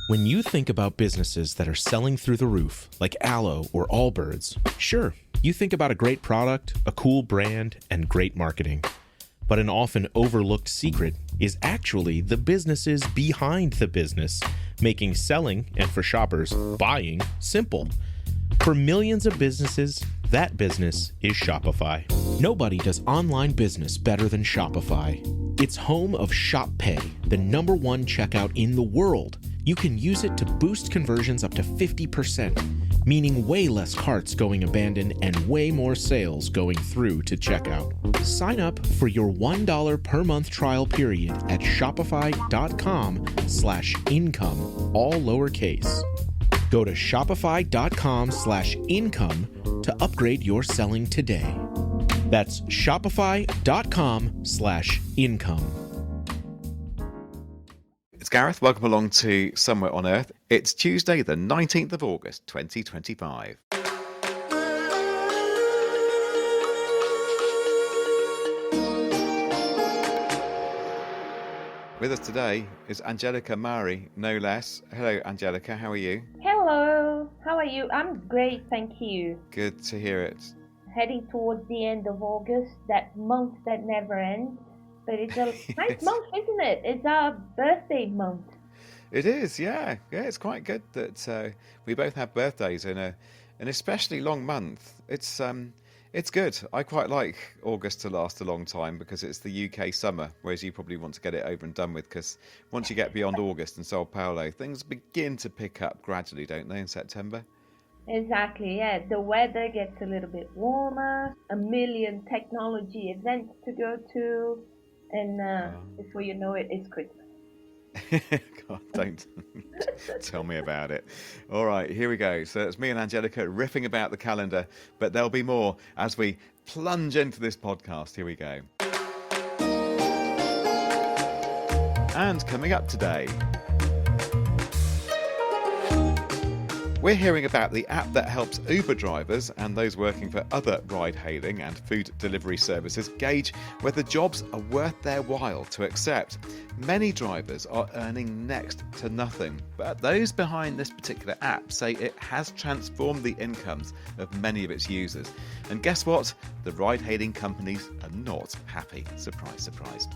When you think about businesses that are selling through the roof, like Aloe or Allbirds, sure, you think about a great product, a cool brand, and great marketing. But an often overlooked secret is actually the businesses behind the business, making selling, and for shoppers, buying, simple. For millions of businesses, that business is Shopify. Nobody does online business better than Shopify. It's home of Shop Pay, the #1 checkout in the world. You can use it to boost conversions up to 50%, meaning way less carts going abandoned and way more sales going through to checkout. Sign up for your $1 per month trial period at shopify.com/income, all lowercase. Go to shopify.com/income to upgrade your selling today. That's shopify.com/income. It's Gareth. Welcome along to Somewhere on Earth. It's Tuesday, the 19th of August, 2025. With us today is Angelica Mari, no less. Hello, Angelica. How are you? Hello. How are you? I'm great, thank you. Good to hear it. Heading towards the end of August, that month that never ends. But it's a nice month, isn't it? It's our birthday month. It is, yeah. Yeah, it's quite good that we both have birthdays in an especially long month. It's good. I quite like August to last a long time because it's the UK summer, whereas you probably want to get it over and done with because once you get beyond August and Sao Paulo, things begin to pick up gradually, don't they, in September? Exactly, yeah. The weather gets a little bit warmer, a million technology events to go to, and before you know it, it's Christmas. God, don't tell me about it. All right, here we go. So it's me and Angelica riffing about the calendar, but there'll be more as we plunge into this podcast. Here we go. And coming up today, we're hearing about the app that helps Uber drivers and those working for other ride-hailing and food delivery services gauge whether jobs are worth their while to accept. Many drivers are earning next to nothing, but those behind this particular app say it has transformed the incomes of many of its users. And guess what? The ride-hailing companies are not happy. Surprise, surprise.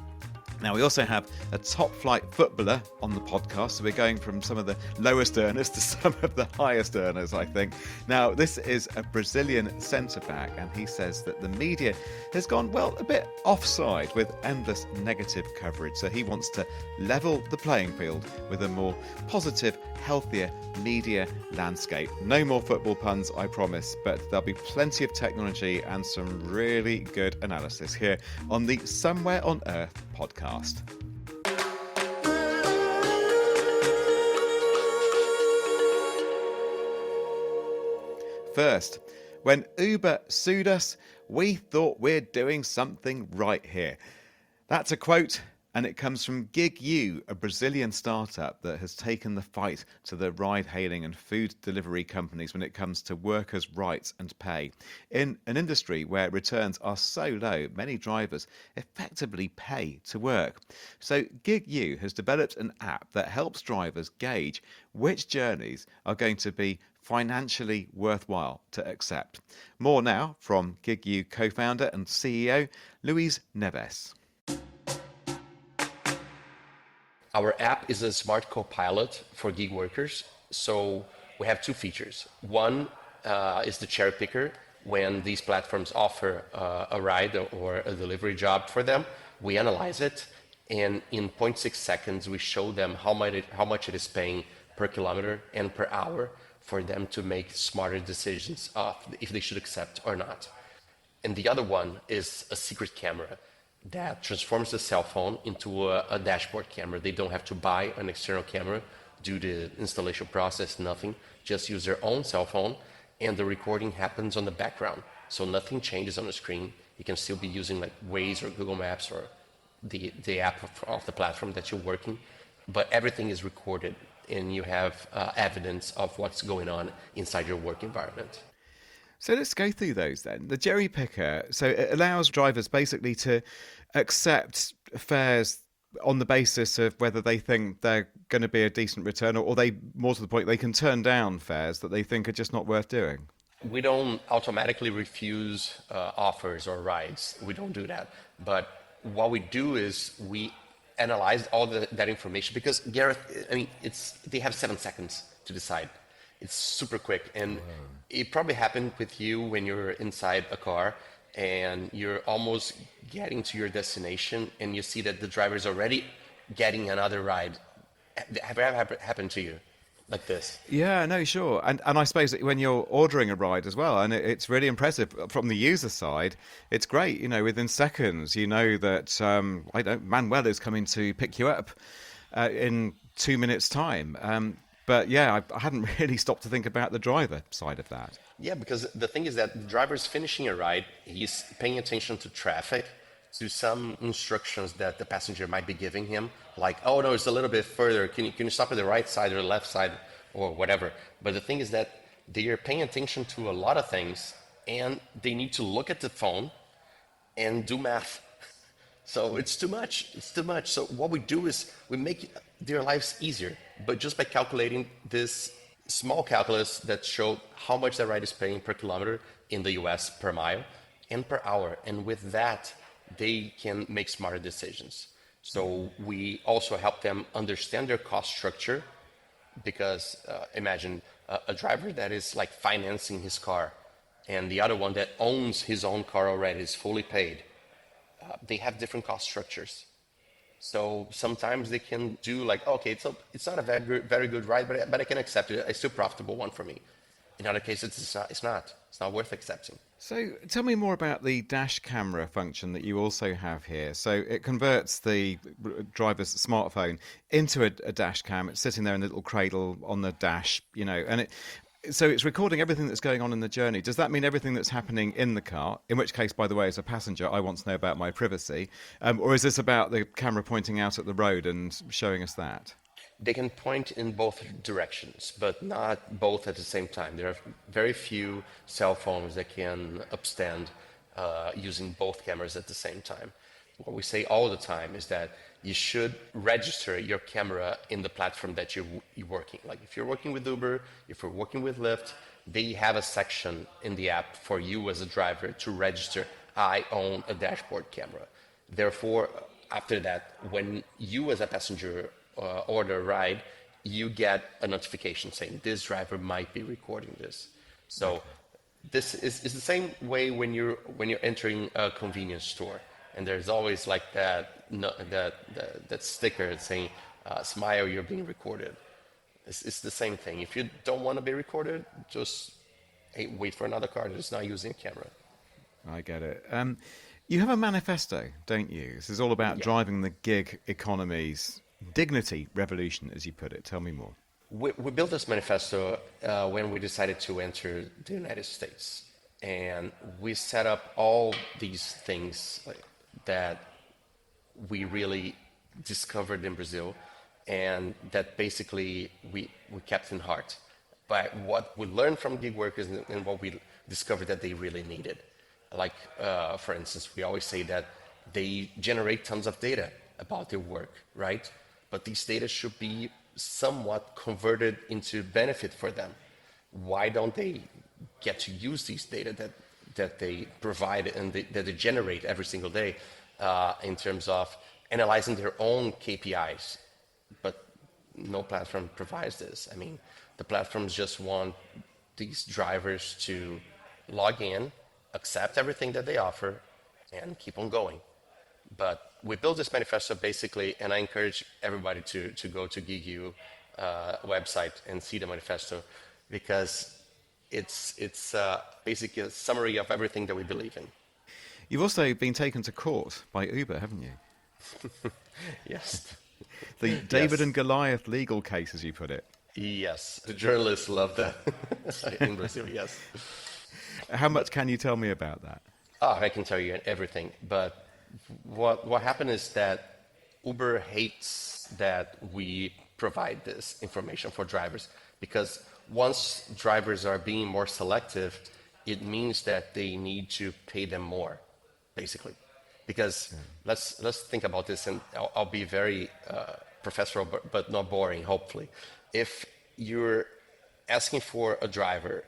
Now, we also have a top-flight footballer on the podcast, so we're going from some of the lowest earners to some of the highest earners, I think. Now, this is a Brazilian centre-back, and he says that the media has gone, well, a bit offside with endless negative coverage, so he wants to level the playing field with a more positive, healthier media landscape. No more football puns, I promise, but there'll be plenty of technology and some really good analysis here on the Somewhere on Earth podcast. First, when Uber sued us, we thought we're doing something right here. That's a quote, and it comes from GigU, a Brazilian startup that has taken the fight to the ride-hailing and food delivery companies when it comes to workers' rights and pay. In an industry where returns are so low, many drivers effectively pay to work. So GigU has developed an app that helps drivers gauge which journeys are going to be financially worthwhile to accept. More now from GigU co-founder and CEO, Luiz Neves. Our app is a smart co-pilot for gig workers. So we have two features. One is the cherry picker. When these platforms offer a ride or a delivery job for them, we analyze it, and in 0.6 seconds, we show them how much it is paying per kilometer and per hour for them to make smarter decisions of if they should accept or not. And the other one is a secret camera that transforms the cell phone into a dashboard camera. They don't have to buy an external camera, do the installation process, nothing. Just use their own cell phone, and the recording happens on the background. So nothing changes on the screen. You can still be using like Waze or Google Maps or the app of the platform that you're working, but everything is recorded, and you have evidence of what's going on inside your work environment. So let's go through those then. The cherry picker, so it allows drivers basically to accept fares on the basis of whether they think they're going to be a decent return, or they, more to the point, they can turn down fares that they think are just not worth doing? We don't automatically refuse offers or rides. We don't do that. But what we do is we analyze all that information, because Gareth, I mean, they have 7 seconds to decide. It's super quick, and it probably happened with you when you're inside a car and you're almost getting to your destination and you see that the driver's already getting another ride. Have it ever happened to you like this? Yeah, no, sure. And I suppose that when you're ordering a ride as well, and it's really impressive from the user side, it's great, within seconds, that, Manuel is coming to pick you up in 2 minutes' time. But yeah, I hadn't really stopped to think about the driver side of that. Yeah, because the thing is that the driver's finishing a ride, he's paying attention to traffic, to some instructions that the passenger might be giving him, like, oh no, it's a little bit further, can you stop at the right side or the left side or whatever. But the thing is that they are paying attention to a lot of things, and they need to look at the phone and do math. So it's too much. So what we do is we make their lives easier, but just by calculating this small calculus that showed how much the ride is paying per kilometer in the US per mile and per hour. And with that, they can make smarter decisions. So we also help them understand their cost structure, because imagine a driver that is like financing his car and the other one that owns his own car already, is fully paid. They have different cost structures. So sometimes they can do like, okay, it's not a very good ride, but I can accept it. It's still a profitable one for me. In other cases, it's not worth accepting. So tell me more about the dash camera function that you also have here. So it converts the driver's smartphone into a dash cam. It's sitting there in a little cradle on the dash, and so it's recording everything that's going on in the journey. Does that mean everything that's happening in the car? In which case, by the way, as a passenger, I want to know about my privacy. Or is this about the camera pointing out at the road and showing us that? They can point in both directions, but not both at the same time. There are very few cell phones that can upstand using both cameras at the same time. What we say all the time is that you should register your camera in the platform that you're working. Like if you're working with Uber, if you're working with Lyft, they have a section in the app for you as a driver to register, I own a dashboard camera. Therefore, after that, when you as a passenger order a ride, you get a notification saying this driver might be recording this. So this is the same way when you're entering a convenience store. And there's always like that sticker saying, smile, you're being recorded. It's the same thing. If you don't want to be recorded, just wait for another car that's not using a camera. I get it. You have a manifesto, don't you? This is all about driving the gig economy's dignity revolution, as you put it. Tell me more. We built this manifesto when we decided to enter the United States. And we set up all these things that we really discovered in Brazil, and that basically we kept in heart. But what we learned from gig workers and what we discovered that they really needed. Like, for instance, we always say that they generate tons of data about their work, right? But these data should be somewhat converted into benefit for them. Why don't they get to use these data that they provide and that they generate every single day in terms of analyzing their own KPIs? But no platform provides this. I mean, the platforms just want these drivers to log in, accept everything that they offer, and keep on going. But we built this manifesto basically, and I encourage everybody to go to GigU website and see the manifesto, because it's basically a summary of everything that we believe in. You've also been taken to court by Uber, haven't you? Yes. The David and Goliath legal case, as you put it. Yes, the journalists love that in Brazil, yes. How much can you tell me about that? I can tell you everything, but what happened is that Uber hates that we provide this information for drivers, because once drivers are being more selective, it means that they need to pay them more, basically. Because let's think about this, and I'll be very professional, but not boring, hopefully. If you're asking for a driver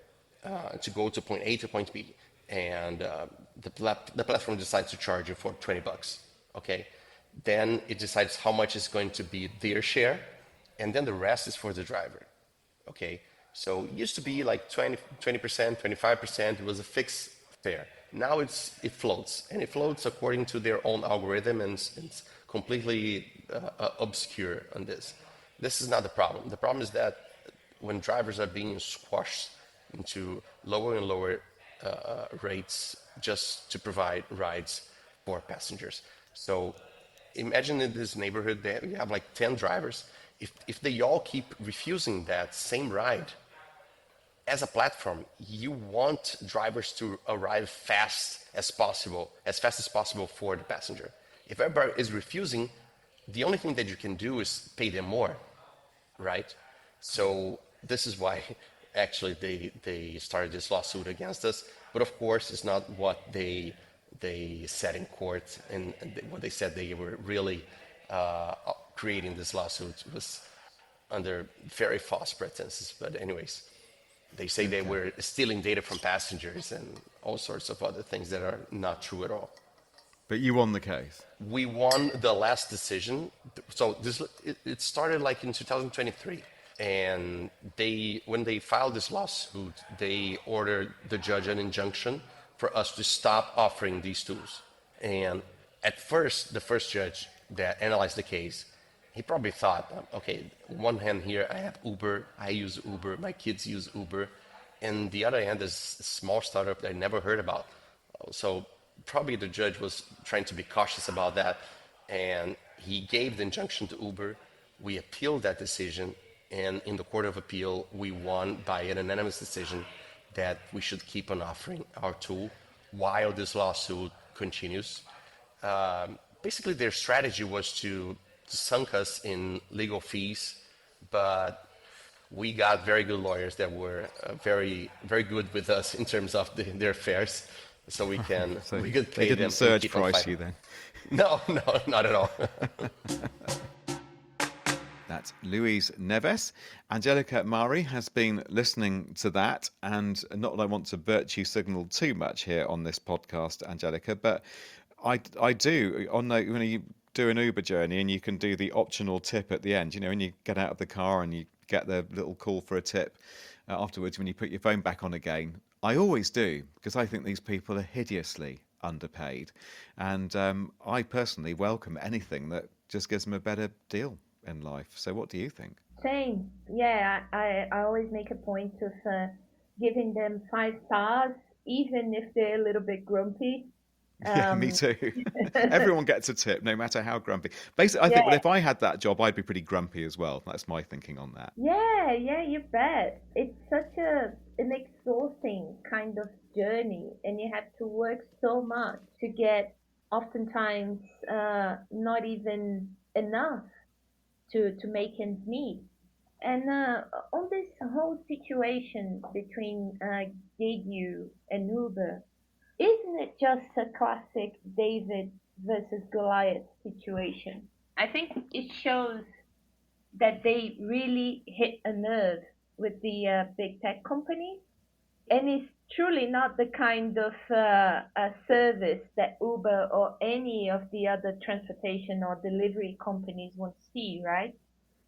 to go to point A to point B, and the platform decides to charge you for $20, okay? Then it decides how much is going to be their share, and then the rest is for the driver, okay? So it used to be like 20%, 25%, it was a fixed fare. Now it floats, and it floats according to their own algorithm, and it's completely obscure on this. This is not the problem. The problem is that when drivers are being squashed into lower and lower rates just to provide rides for passengers. So imagine in this neighborhood that you have like 10 drivers. If they all keep refusing that same ride, as a platform, you want drivers to arrive fast as possible for the passenger. If everybody is refusing, the only thing that you can do is pay them more, right? So this is why actually they started this lawsuit against us. But of course, it's not what they said in court, and what they said they were really creating this lawsuit was under very false pretenses. But anyways, they say they were stealing data from passengers and all sorts of other things that are not true at all. But you won the case. We won the last decision. So it started like in 2023. And when they filed this lawsuit, they ordered the judge an injunction for us to stop offering these tools. And at first, the first judge that analyzed the case, he probably thought, okay, on one hand here, I have Uber, I use Uber, my kids use Uber. And the other hand, there's a small startup that I never heard about. So probably the judge was trying to be cautious about that. And he gave the injunction to Uber. We appealed that decision. And in the Court of Appeal, we won by an unanimous decision that we should keep on offering our tool while this lawsuit continues. Basically, their strategy was to sunk us in legal fees, but we got very good lawyers that were very, very good with us in terms of their fares, so we can we could pay they them. didn't surge price you then? No, not at all. That's Luiz Neves. Angelica Mari has been listening to that, and not that I want to virtue signal too much here on this podcast, Angelica, but I do on the when you do an Uber journey and you can do the optional tip at the end, you know, when you get out of the car and you get the little call for a tip afterwards when you put your phone back on again. I always do, because I think these people are hideously underpaid, and I personally welcome anything that just gives them a better deal in life. So what do you think? Same. Yeah, I always make a point of giving them 5 stars, even if they're a little bit grumpy. Yeah, me too. Everyone gets a tip, no matter how grumpy. Basically, I think, well, if I had that job, I'd be pretty grumpy as well. That's my thinking on that. Yeah, you bet. It's such an exhausting kind of journey, and you have to work so much to get oftentimes not even enough to make ends meet. And on this whole situation between GigU and Uber, isn't it just a classic David versus Goliath situation? I think it shows that they really hit a nerve with the big tech companies, and it's truly not the kind of a service that Uber or any of the other transportation or delivery companies want to see, right?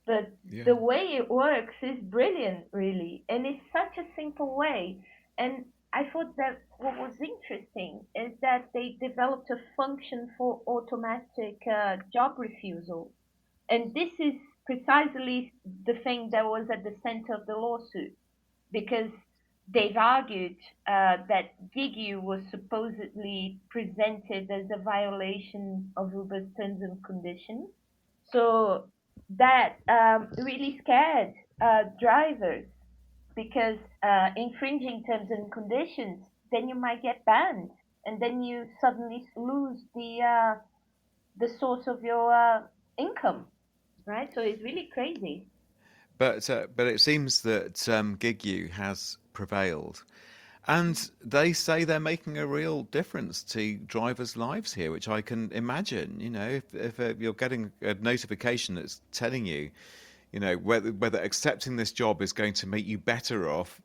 But the way it works is brilliant, really, and it's such a simple way. And I thought that what was interesting is that they developed a function for automatic job refusal. And this is precisely the thing that was at the center of the lawsuit, because they've argued that GigU was supposedly presented as a violation of Uber's terms and conditions. So that really scared drivers, because infringing terms and conditions, then you might get banned, and then you suddenly lose the source of your income, right? So it's really crazy. But it seems that GigU has prevailed, And they say they're making a real difference to drivers' lives here, which I can imagine. You know, if you're getting a notification that's telling you, you know, whether accepting this job is going to make you better off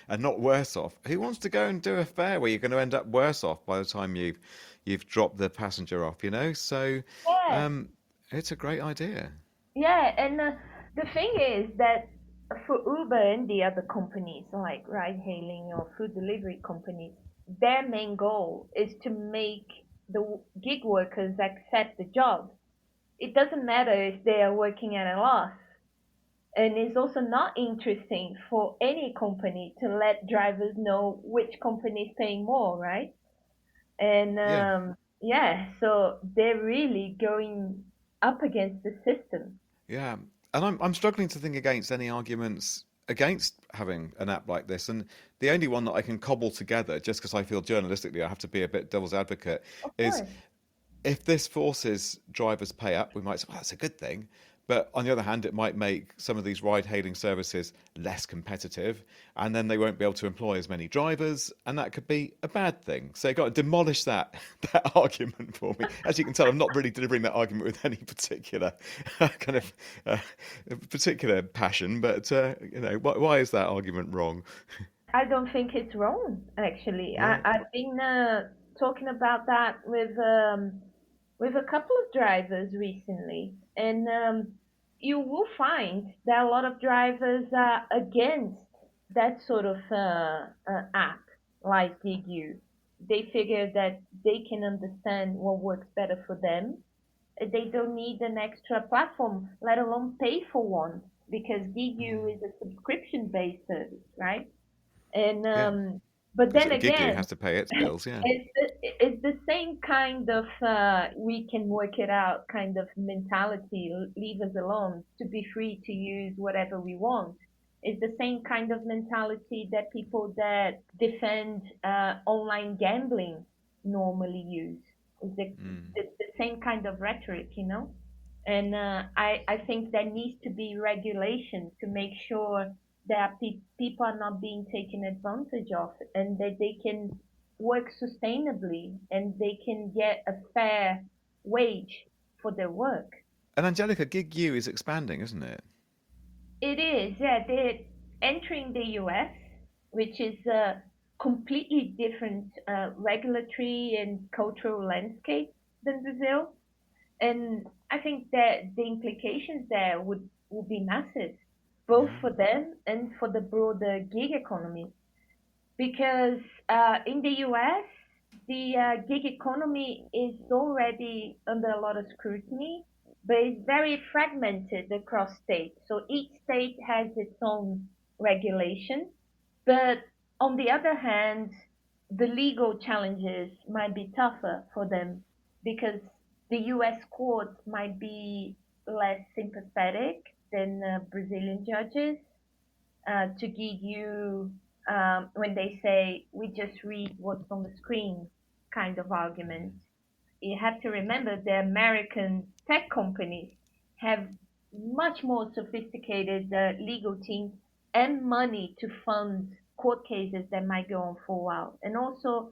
and not worse off, who wants to go and do a fare where you're going to end up worse off by the time you've dropped the passenger off, you know? So Yeah. it's a great idea. Yeah, and the thing is that for Uber and the other companies like ride-hailing or food delivery companies, their main goal is to make the gig workers accept the job. It doesn't matter if they are working at a loss. And it's also not interesting for any company to let drivers know which company is paying more, right? And Yeah. yeah, so they're really going up against the system. Yeah, and I'm struggling to think against any arguments against having an app like this. And the only one that I can cobble together, just because I feel journalistically I have to be a bit devil's advocate, Of is course. if this forces drivers pay up, we might say, well, that's a good thing. But on the other hand, it might make some of these ride-hailing services less competitive, and then they won't be able to employ as many drivers, and that could be a bad thing. So you've got to demolish that argument for me. As you can tell, I'm not really delivering that argument with any particular kind of particular passion. But you know, why is that argument wrong? I don't think it's wrong, actually. Yeah. I've been talking about that with a couple of drivers recently, and you will find that a lot of drivers are against that sort of app like GigU. They figure that they can understand what works better for them. They don't need an extra platform, let alone pay for one, because GigU is a subscription-based service, right? And Yeah. but Because then GigU again, has to pay its bills. Yeah. it's the same kind of we can work it out kind of mentality. Leave us alone to be free to use whatever we want. It's the same kind of mentality that people that defend online gambling normally use. It's the same kind of rhetoric, you know. And I think there needs to be regulation to make sure that people are not being taken advantage of, and that they can work sustainably and they can get a fair wage for their work. And Angelica, GigU is expanding, isn't it? It is, yeah. They're entering the US, which is a completely different regulatory and cultural landscape than Brazil. And I think that the implications there would be massive, both Yeah. for them and for the broader gig economy. Because in the US, the gig economy is already under a lot of scrutiny, but it's very fragmented across states. So each state has its own regulation. But on the other hand, the legal challenges might be tougher for them because the US courts might be less sympathetic than Brazilian judges to give you when they say we just read what's on the screen kind of argument. You have to remember the American tech companies have much more sophisticated legal teams and money to fund court cases that might go on for a while. And also,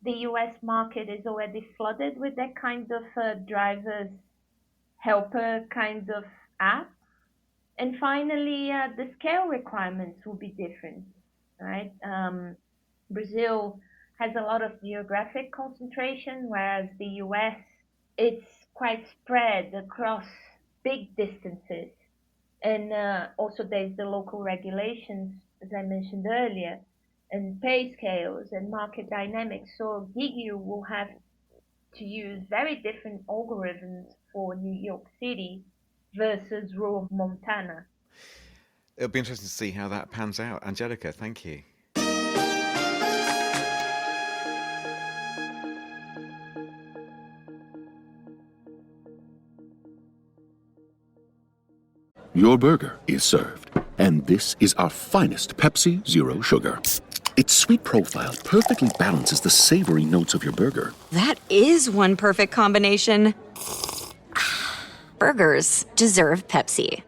the US market is already flooded with that kind of driver's helper kind of app. And finally, the scale requirements will be different, right? Brazil has a lot of geographic concentration, whereas the US, it's quite spread across big distances. And also there's the local regulations, as I mentioned earlier, and pay scales and market dynamics. So GigU will have to use very different algorithms for New York City versus rural Montana. It'll be interesting to see how that pans out. Angelica, thank you. Your burger is served, and this is our finest Pepsi Zero Sugar. Its sweet profile perfectly balances the savory notes of your burger. That is one perfect combination. Burgers deserve Pepsi.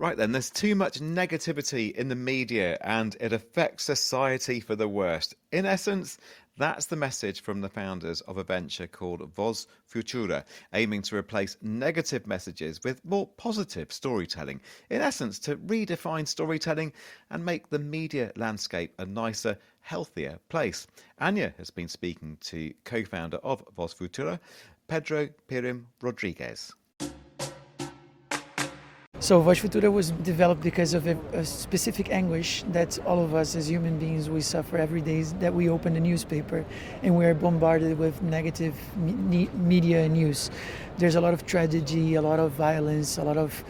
Right then, there's too much negativity in the media and it affects society for the worst. In essence, that's the message from the founders of a venture called Vos Futura, aiming to replace negative messages with more positive storytelling. In essence, to redefine storytelling and make the media landscape a nicer, healthier place. Anya has been speaking to co-founder of Vos Futura, Pedro Pirim Rodrigues. So Voz Futura was developed because of a specific anguish that all of us as human beings, we suffer every day, that we open the newspaper and we are bombarded with negative media and news. There's a lot of tragedy, a lot of violence, a lot of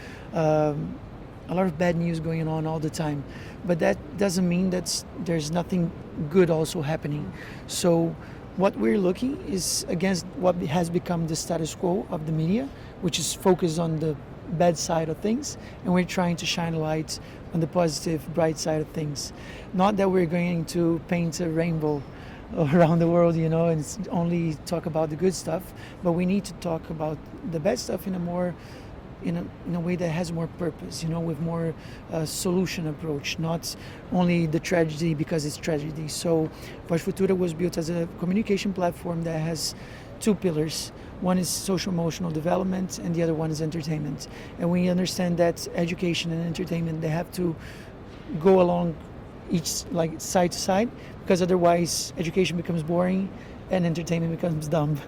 bad news going on all the time. But that doesn't mean that there's nothing good also happening. So what we're looking is against what has become the status quo of the media, which is focused on the bad side of things, and we're trying to shine a light on the positive, bright side of things. Not that we're going to paint a rainbow around the world, and only talk about the good stuff, but we need to talk about the bad stuff in a way that has more purpose, with more solution approach, not only the tragedy because it's tragedy. So Voz Futura was built as a communication platform that has two pillars. One is social emotional development and the other one is entertainment. And we understand that education and entertainment, they have to go along each, like, side to side, because otherwise education becomes boring and entertainment becomes dumb,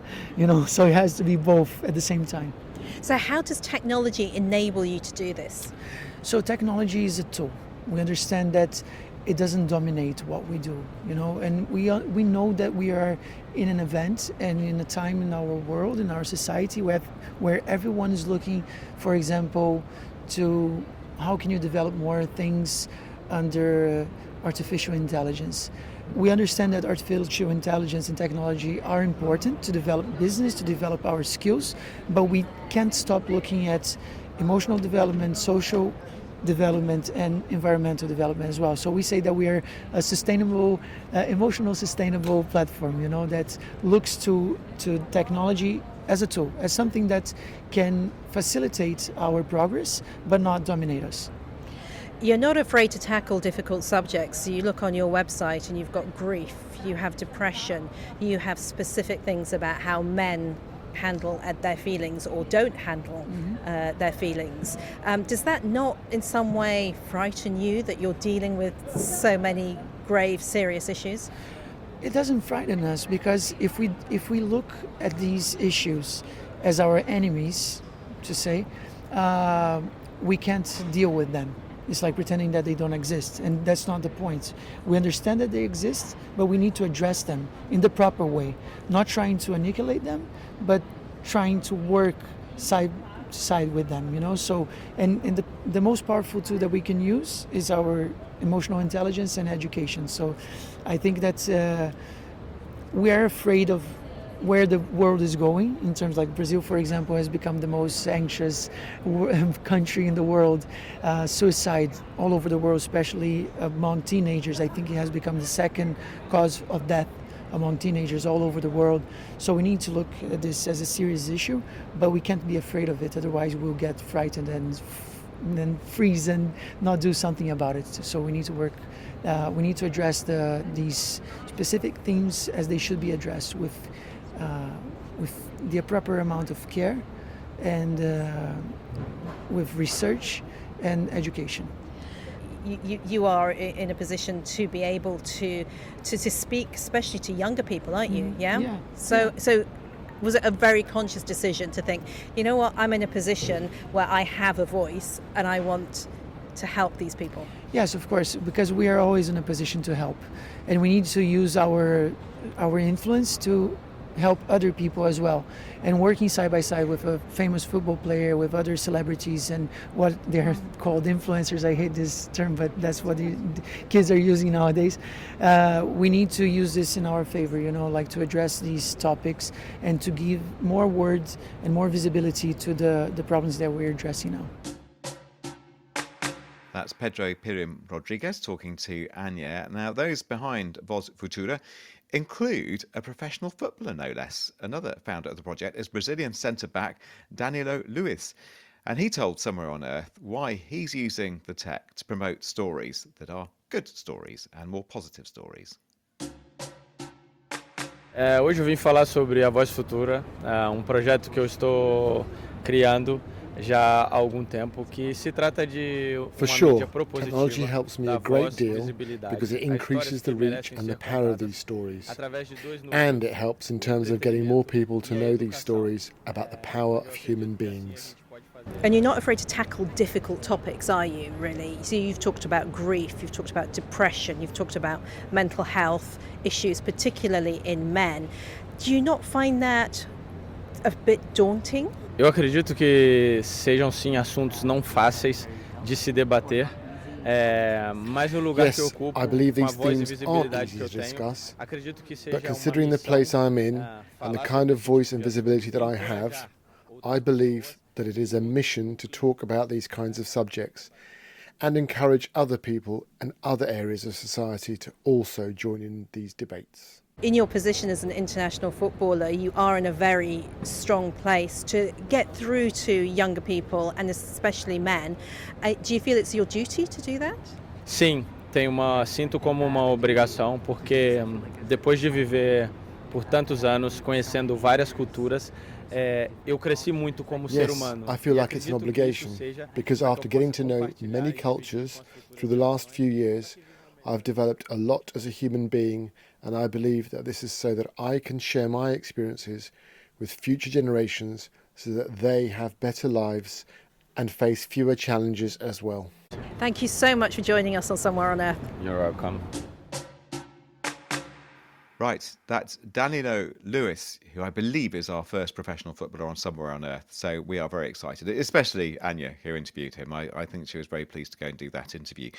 so it has to be both at the same time. So how does technology enable you to do this? So technology is a tool. We understand that it doesn't dominate what we do, and we know that we are in an event and in a time in our world, in our society, where everyone is looking, for example, to how can you develop more things under artificial intelligence. We understand that artificial intelligence and technology are important to develop business, to develop our skills, but we can't stop looking at emotional development, social development, and environmental development as well. So we say that we are a sustainable, emotional sustainable platform, that looks to technology as a tool, as something that can facilitate our progress, but not dominate us. You're not afraid to tackle difficult subjects. So you look on your website and you've got grief, you have depression, you have specific things about how men handle their feelings or don't handle their feelings. Does that not in some way frighten you that you're dealing with so many grave, serious issues? It doesn't frighten us, because if we look at these issues as our enemies, to say, we can't deal with them. It's like pretending that they don't exist, and that's not the point. We understand that they exist, but we need to address them in the proper way, not trying to annihilate them, but trying to work side to side with them, So, and the most powerful tool that we can use is our emotional intelligence and education. So I think that we are afraid of where the world is going, in terms like Brazil, for example, has become the most anxious country in the world. Suicide all over the world, especially among teenagers. I think it has become the second cause of death among teenagers all over the world. So we need to look at this as a serious issue, but we can't be afraid of it. Otherwise we'll get frightened and then freeze and not do something about it. So we need to work, we need to address these specific themes as they should be addressed with the proper amount of care and with research and education. You are in a position to be able to speak, especially to younger people, aren't you? Yeah. So was it a very conscious decision to think, you know what, I'm in a position where I have a voice and I want to help these people? Yes, of course, because we are always in a position to help, and we need to use our influence to help other people as well. And working side by side with a famous football player, with other celebrities, and what they're called influencers. I hate this term, but that's what the kids are using nowadays. We need to use this in our favor, like to address these topics and to give more words and more visibility to the problems that we're addressing now. That's Pedro Pirim Rodrigues talking to Anya. Now, those behind Vos Futura include a professional footballer, no less. Another founder of the project is Brazilian centre-back Danilo Luiz. And he told Somewhere on Earth why he's using the tech to promote stories that are good stories and more positive stories. Hoje eu vim falar sobre a Voz Futura, projeto que eu estou criando já há algum tempo, que se trata de For sure, technology helps me a great deal because it increases the reach and the power of these stories. And it helps in terms of getting more people to know these stories about the power of human beings. And you're not afraid to tackle difficult topics, are you, really? So you've talked about grief, you've talked about depression, you've talked about mental health issues, particularly in men. Do you not find that a bit daunting? Eu acredito que sejam sim assuntos não fáceis de se debater, mas no lugar que eu ocupo, I believe com a these voz e themes visibilidade aren't que easy eu to tenho, discuss, acredito que seja but considering the place I'm in and the kind of voice and visibility that I have, I believe that it is a mission to talk about these kinds of subjects and encourage other people and other areas of society to also join in these debates. In your position as an international footballer, you are in a very strong place to get through to younger people and especially men. Do you feel it's your duty to do that? Sim, sinto como uma obrigação, porque depois de viver por tantos anos conhecendo várias culturas, eu cresci muito como ser humano. I feel like it's an obligation because after getting to know many cultures through the last few years, I've developed a lot as a human being, and I believe that this is so that I can share my experiences with future generations so that they have better lives and face fewer challenges as well. Thank you so much for joining us on Somewhere on Earth. You're welcome. Right, that's Danilo Luiz, who I believe is our first professional footballer on Somewhere on Earth. So we are very excited, especially Anya, who interviewed him. I think she was very pleased to go and do that interview.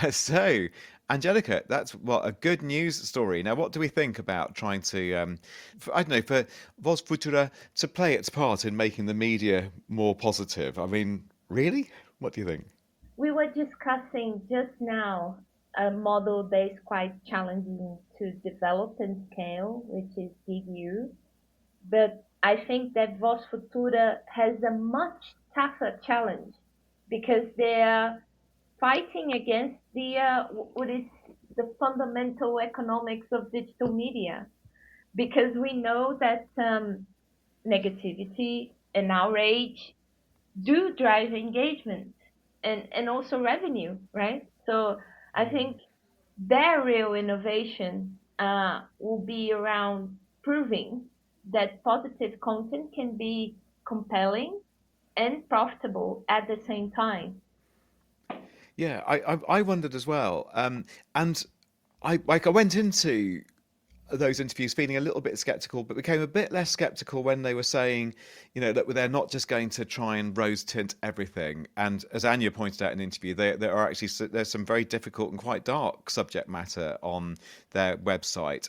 So, Angelica, that's a good news story. Now, what do we think about trying to, for Vos Futura to play its part in making the media more positive? I mean, really? What do you think? We were discussing just now a model that is quite challenging to develop and scale, which is GigU. But I think that Vos Futura has a much tougher challenge because they're fighting against what is the fundamental economics of digital media. Because we know that negativity and outrage do drive engagement and also revenue, right? So I think their real innovation will be around proving that positive content can be compelling and profitable at the same time. Yeah, I wondered as well. And I went into those interviews feeling a little bit skeptical, but became a bit less skeptical when they were saying, that they're not just going to try and rose tint everything. And as Anya pointed out in an interview, there's some very difficult and quite dark subject matter on their website,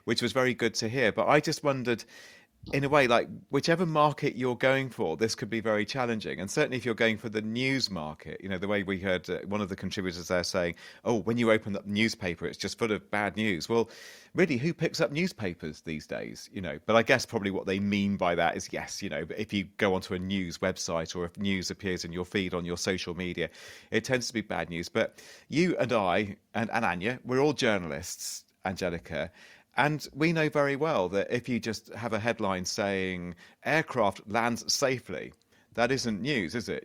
which was very good to hear. But I just wondered, in a way, like whichever market you're going for, this could be very challenging. And certainly if you're going for the news market, the way we heard one of the contributors there saying, oh, when you open up the newspaper, it's just full of bad news. Well, really, who picks up newspapers these days? But I guess probably what they mean by that is, yes, if you go onto a news website or if news appears in your feed on your social media, it tends to be bad news. But you and I and Anya, we're all journalists, Angelica. And we know very well that if you just have a headline saying aircraft lands safely, that isn't news, is it?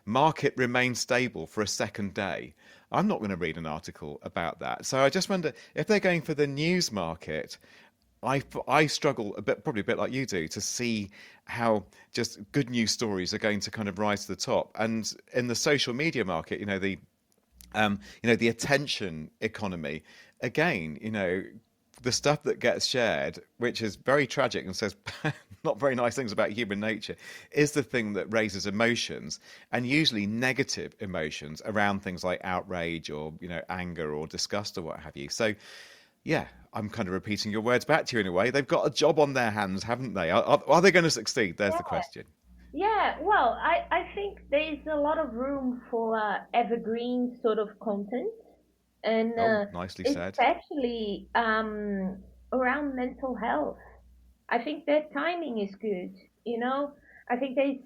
Market remains stable for a second day. I'm not going to read an article about that. So I just wonder if they're going for the news market. I struggle probably a bit like you do, to see how just good news stories are going to kind of rise to the top. And in the social media market, the attention economy, again, the stuff that gets shared, which is very tragic and says not very nice things about human nature, is the thing that raises emotions, and usually negative emotions around things like outrage or, anger or disgust or what have you. So, yeah, I'm kind of repeating your words back to you in a way. They've got a job on their hands, haven't they? Are they going to succeed? There's the question. Yeah, well, I think there's a lot of room for evergreen sort of content. And nicely said. Especially around mental health. I think their timing is good. I think there's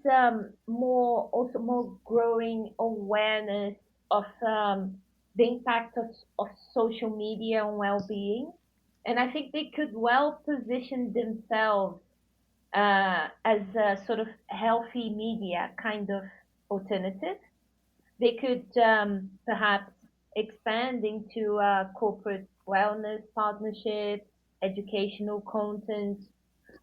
more growing awareness of the impact of social media on well-being, and I think they could well position themselves as a sort of healthy media kind of alternative. They could perhaps expand into corporate wellness partnerships, educational content,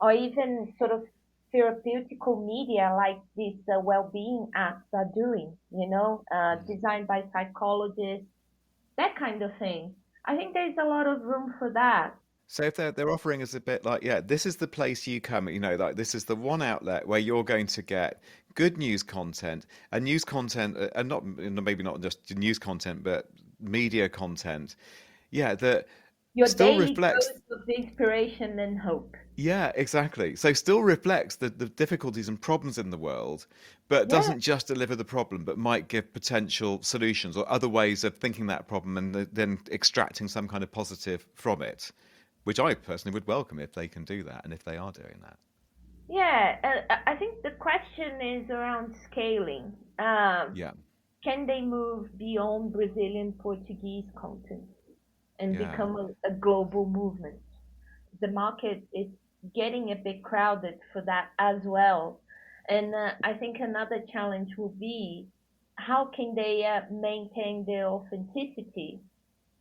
or even sort of therapeutical media like these well-being apps are doing, designed by psychologists, that kind of thing. I think there's a lot of room for that. So if they're offering us a bit like, yeah, this is the place you come, like this is the one outlet where you're going to get good news content, and not maybe not just news content, but media content, yeah, that Your still daily reflects. dose of inspiration and hope. Yeah, exactly. So still reflects the difficulties and problems in the world, but Yeah. doesn't just deliver the problem, but might give potential solutions or other ways of thinking that problem and then extracting some kind of positive from it, which I personally would welcome if they can do that and if they are doing that. Yeah, I think the question is around scaling. Yeah. Can they move beyond Brazilian Portuguese content and Yeah. become a global movement? The market is getting a bit crowded for that as well. And I think another challenge will be how can they maintain their authenticity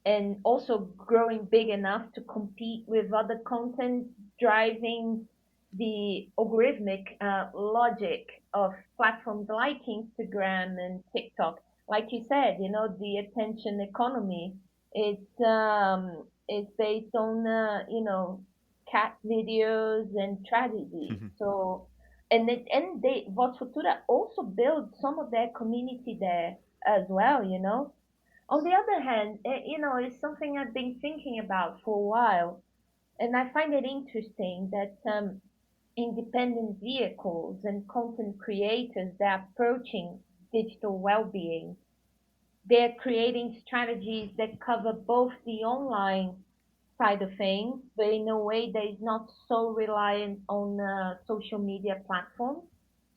and also growing big enough to compete with other content driving the algorithmic logic of platforms like Instagram and TikTok. Like you said, the attention economy. It's based on cat videos and tragedy. So and they Vos Futura also build some of their community there as well. On the other hand, it's something I've been thinking about for a while, and I find it interesting that independent vehicles and content creators that are approaching digital well-being, they're creating strategies that cover both the online side of things, but in a way that is not so reliant on social media platforms.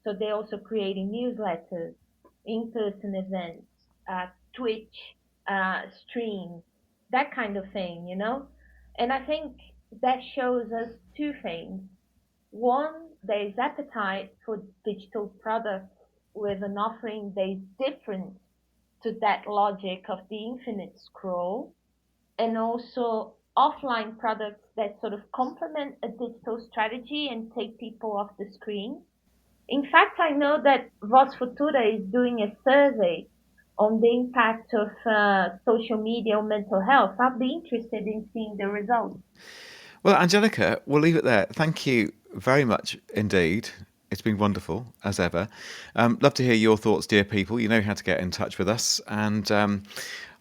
So they're also creating newsletters, in-person events, Twitch streams, that kind of thing. And I think that shows us two things. One, there is appetite for digital products with an offering that is different to that logic of the infinite scroll, and also offline products that sort of complement a digital strategy and take people off the screen. In fact, I know that Vos Futura is doing a survey on the impact of social media on mental health. I'd be interested in seeing the results. Well, Angelica, we'll leave it there. Thank you very much indeed. It's been wonderful, as ever. Love to hear your thoughts, dear people. You know how to get in touch with us. And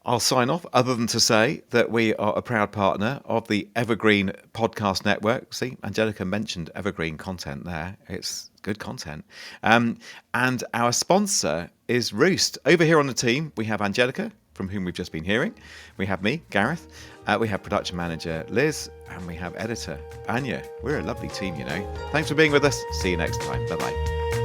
I'll sign off, other than to say that we are a proud partner of the Evergreen Podcast Network. See, Angelica mentioned Evergreen content there. It's good content. And our sponsor is Roost. Over here on the team, we have Angelica, from whom we've just been hearing. We have me, Gareth. We have production manager, Liz. And we have editor, Anya. We're a lovely team, Thanks for being with us. See you next time. Bye-bye.